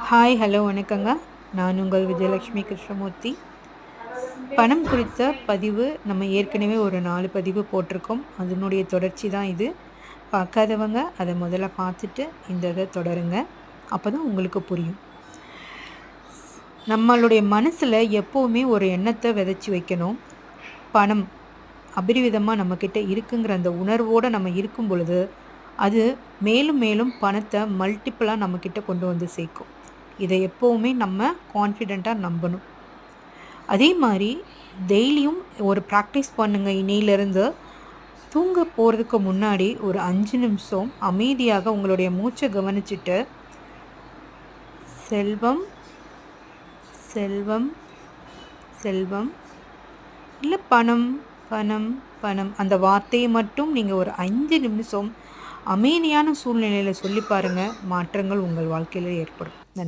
Hi, hello, வணக்கங்க. நான் உங்கள் விஜயலட்சுமி கிருஷ்ணமூர்த்தி. பணம் குறித்த பதிவு நம்ம ஏற்கனவே ஒரு 4 பதிவு போட்டிருக்கோம். அதனுடைய தொடர்ச்சி தான் இது. பார்க்காதவங்க அத முதல்ல பார்த்துட்டு இந்த இத தொடருங்க. அப்பதான் உங்களுக்கு புரியும். நம்மளுடைய மனசுல எப்பவுமே ஒரு எண்ணத்த விதைச்சு வைக்கணும். பணம் அபரிவிதமா நம்மகிட்ட இருக்குங்கிற அந்த உணர்வோட நம்ம இருக்கும் பொழுது, அது மேலும் மேலும் பணத்த மல்டிபிளா நம்மகிட்ட கொண்டு வந்து சேர்க்கும். இத எப்பவுமே நம்ம கான்ஃபிடென்ட்டா நம்பணும். அதே மாரி டெய்லியும் ஒரு பிராக்டிஸ் பண்ணுங்க இன்னையிலிருந்து. தூங்க போறதுக்கு முன்னாடி ஒரு 5 நிமிஷம் அமைதியாக உங்களுடைய மூச்ச கவனிச்சுட்டு, செல்வம், செல்வம், செல்வம் இல்ல பணம், பணம், பணம் அந்த வார்த்தைய மட்டும் நீங்க ஒரு 5 நிமிஷம் அமைதியான சூழ்நிலையில சொல்லி பாருங்க. மாற்றங்கள் உங்கள் வாழ்க்கையில ஏற்படும். நன்றி.